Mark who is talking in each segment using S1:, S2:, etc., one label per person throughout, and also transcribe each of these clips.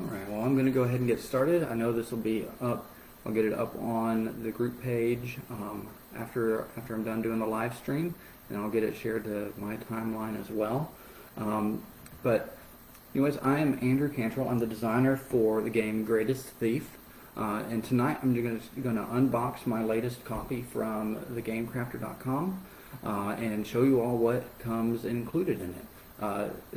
S1: Alright, well I'm going to go ahead and get started. I know this will be up, I'll get it up on the group page after I'm done doing the live stream, and I'll get it shared to my timeline as well. But anyways, I am Andrew Cantrell. I'm the designer for the game Greatest Thief, and tonight I'm going to unbox my latest copy from thegamecrafter.com and show you all what comes included in it.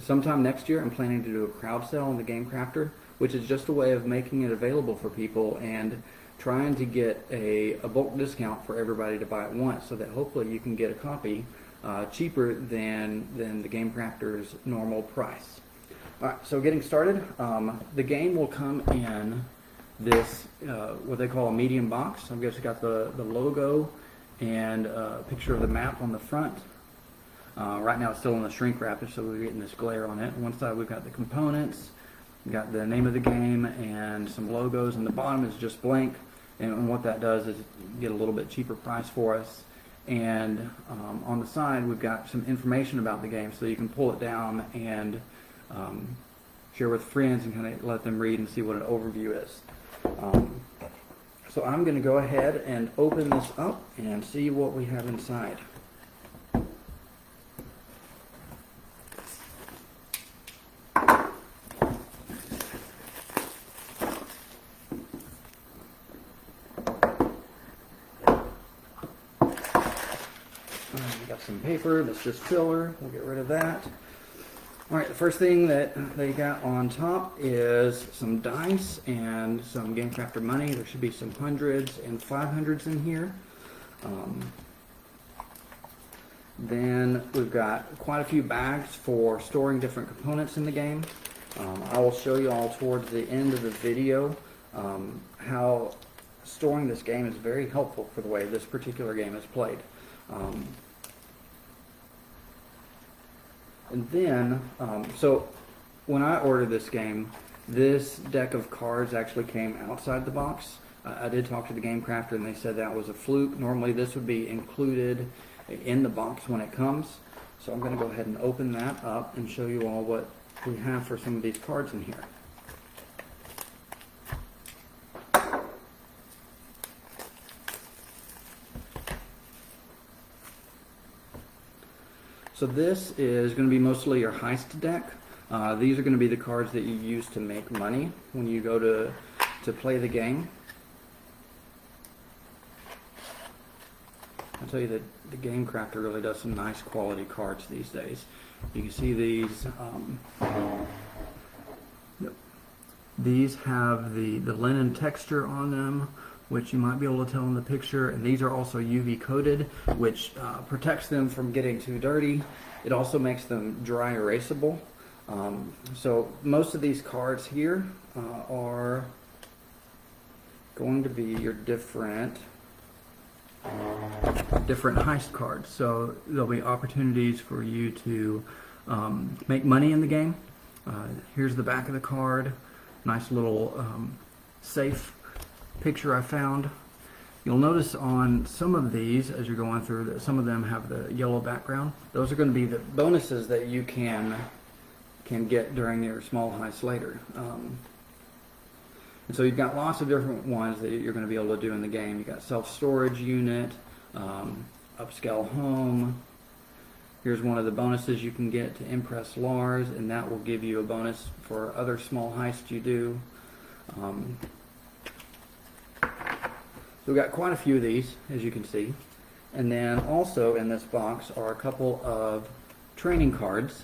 S1: Sometime next year I'm planning to do a crowd sale on the Game Crafter, which is just a way of making it available for people and trying to get a bulk discount for everybody to buy at once, so that hopefully you can get a copy cheaper than the Game Crafter's normal price. Alright, so getting started, the game will come in this what they call a medium box. I've just got the logo and a picture of the map on the front. Right now it's still in the shrink wrap, so we're getting this glare on it. On one side we've got the components, we've got the name of the game and some logos, and the bottom is just blank, and what that does is get a little bit cheaper price for us. And on the side we've got some information about the game, so you can pull it down and share with friends and kind of let them read and see what an overview is. So I'm going to go ahead and open this up and see what we have inside. We got some paper, that's just filler, we'll get rid of that. Alright, the first thing that they got on top is some dice and some Game Crafter money. There should be some hundreds and 500s in here. Then we've got quite a few bags for storing different components in the game. I will show you all towards the end of the video how storing this game is very helpful for the way this particular game is played. And then, so when I ordered this game, this deck of cards actually came outside the box. I did talk to the Game Crafter and they said that was a fluke. Normally this would be included in the box when it comes. So I'm going to go ahead and open that up and show you all what we have for some of these cards in here. So this is going to be mostly your heist deck. These are going to be the cards that you use to make money when you go to play the game. I'll tell you that the Game Crafter really does some nice quality cards these days. You can see these. These have the linen texture on them, which you might be able to tell in the picture, and these are also UV coated, which protects them from getting too dirty. It also makes them dry erasable. So most of these cards here are going to be your different heist cards. So there'll be opportunities for you to make money in the game. Here's the back of the card. Nice little safe picture I found. You'll notice on some of these, as you're going through, that some of them have the yellow background. Those are going to be the bonuses that you can get during your small heist later. And so you've got lots of different ones that you're going to be able to do in the game. You've got self-storage unit, upscale home. Here's one of the bonuses you can get to impress Lars, and that will give you a bonus for other small heists you do. So we've got quite a few of these, as you can see. And then also in this box are a couple of training cards,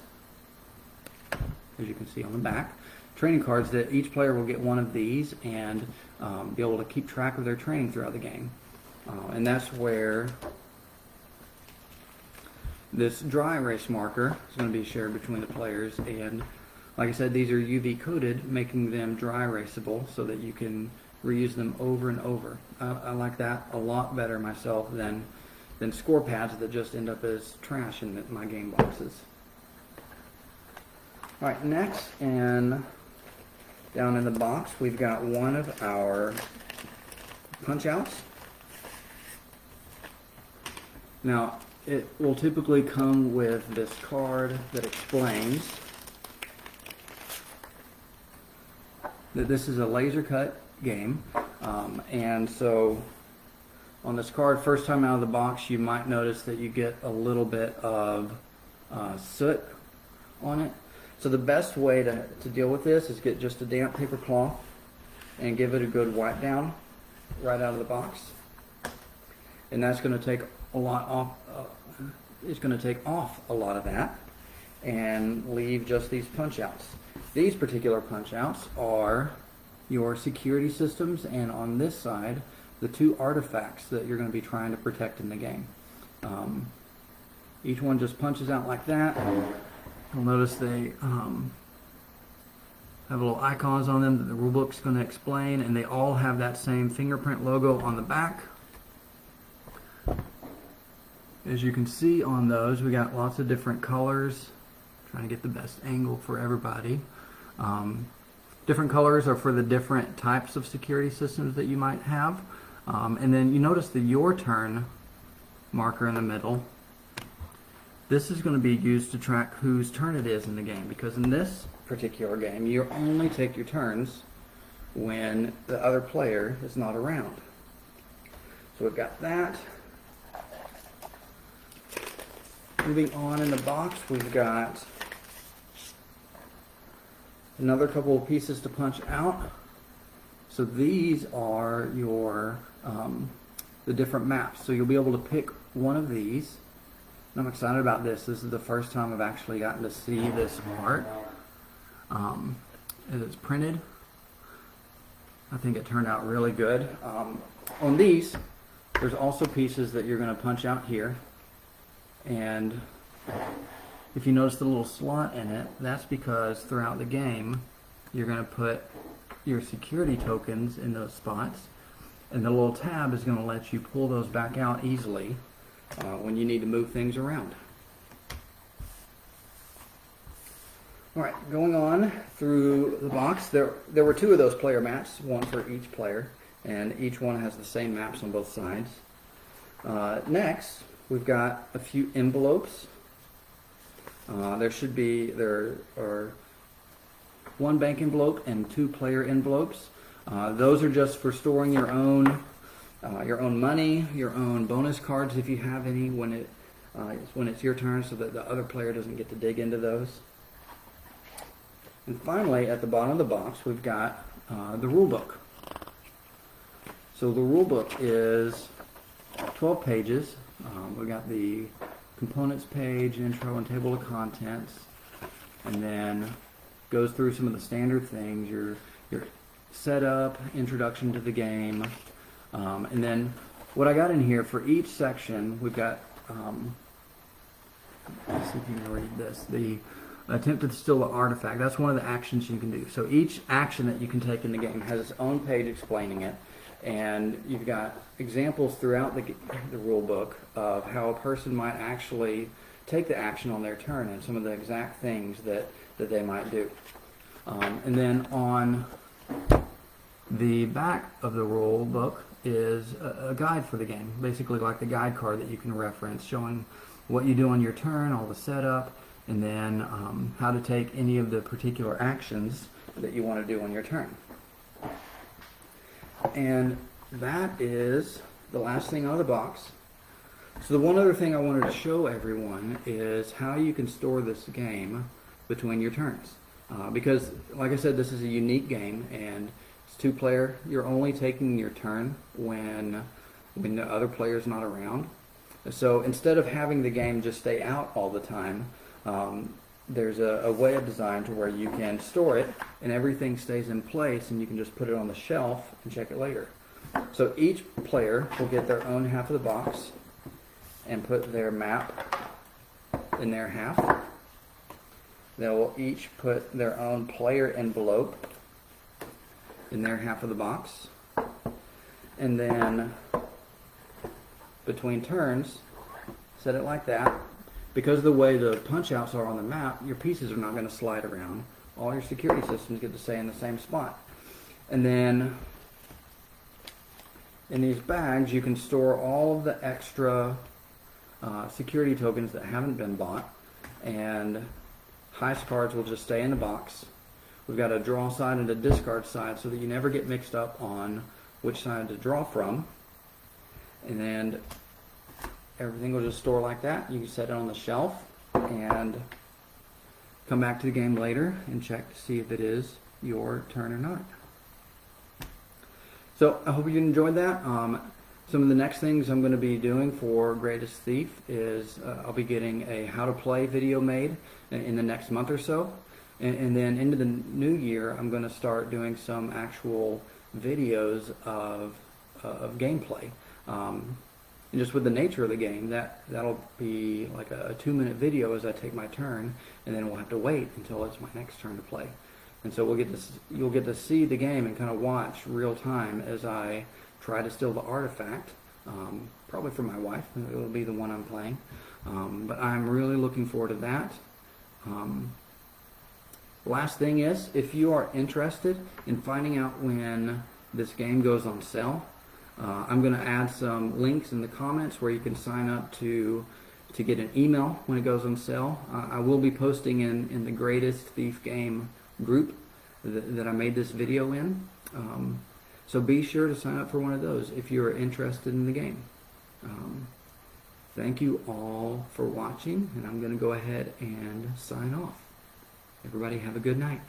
S1: as you can see on the back. Training cards that each player will get one of these and be able to keep track of their training throughout the game. And that's where this dry erase marker is going to be shared between the players. And like I said, these are UV coated, making them dry erasable so that you can reuse them over and over. I like that a lot better myself than score pads that just end up as trash in my game boxes. Alright, next, and down in the box we've got one of our punch outs. Now it will typically come with this card that explains that this is a laser cut game, and so on this card, first time out of the box, you might notice that you get a little bit of soot on it. So the best way to deal with this is get just a damp paper cloth and give it a good wipe down right out of the box, and that's going to take a lot off. It's going to take off a lot of that and leave just these punch outs. These particular punch outs are your security systems, and on this side, the two artifacts that you're going to be trying to protect in the game. Each one just punches out like that. You'll notice they have little icons on them that the rulebook's going to explain, and they all have that same fingerprint logo on the back. As you can see on those, we got lots of different colors. Trying to get the best angle for everybody. Different colors are for the different types of security systems that you might have. And then you notice the Your Turn marker in the middle. This is going to be used to track whose turn it is in the game, because in this particular game, you only take your turns when the other player is not around. So we've got that. Moving on in the box, we've got another couple of pieces to punch out. So these are your the different maps. So you'll be able to pick one of these. And I'm excited about this. This is the first time I've actually gotten to see this art. It's printed. I think it turned out really good. On these, there's also pieces that you're going to punch out here. And if you notice the little slot in it, that's because throughout the game, you're going to put your security tokens in those spots, and the little tab is going to let you pull those back out easily when you need to move things around. Alright, going on through the box, there were two of those player maps, one for each player, and each one has the same maps on both sides. Next, we've got a few envelopes. There are one bank envelope and two player envelopes. Those are just for storing your own money, your own bonus cards if you have any when it's your turn, so that the other player doesn't get to dig into those. And finally, at the bottom of the box, we've got the rule book. So the rule book is 12 pages. We've got the components page, intro and table of contents, and then goes through some of the standard things, your setup, introduction to the game, and then what I got in here for each section, we've got, let's see if you can read this, the attempt to steal the artifact. That's one of the actions you can do. So each action that you can take in the game has its own page explaining it, and you've got examples throughout the rule book of how a person might actually take the action on their turn and some of the exact things that they might do. And then on the back of the rule book is a guide for the game, basically like the guide card that you can reference, showing what you do on your turn, all the setup, and then how to take any of the particular actions that you want to do on your turn. And that is the last thing out of the box. So the one other thing I wanted to show everyone is how you can store this game between your turns. Because, like I said, this is a unique game, and it's two-player. You're only taking your turn when the other player's not around. So instead of having the game just stay out all the time, there's a way of design to where you can store it and everything stays in place, and you can just put it on the shelf and check it later. So each player will get their own half of the box and put their map in their half. They will each put their own player envelope in their half of the box. And then between turns, set it like that. Because of the way the punch outs are on the map, your pieces are not going to slide around. All your security systems get to stay in the same spot. And then in these bags, you can store all of the extra security tokens that haven't been bought, and heist cards will just stay in the box, we've got a draw side and a discard side so that you never get mixed up on which side to draw from. And then everything will just store like that. You can set it on the shelf and come back to the game later and check to see if it is your turn or not. So I hope you enjoyed that. Some of the next things I'm going to be doing for Greatest Thief is I'll be getting a how to play video made in the next month or so. And then into the new year, I'm going to start doing some actual videos of gameplay. And just with the nature of the game, that'll be like a 2-minute video as I take my turn, and then we'll have to wait until it's my next turn to play. And so you'll get to see the game and kind of watch real time as I try to steal the artifact, probably for my wife. It'll be the one I'm playing. But I'm really looking forward to that. Last thing is, if you are interested in finding out when this game goes on sale, I'm going to add some links in the comments where you can sign up to get an email when it goes on sale. I will be posting in the Greatest Thief game group that I made this video in. So be sure to sign up for one of those if you're interested in the game. Thank you all for watching, and I'm going to go ahead and sign off. Everybody have a good night.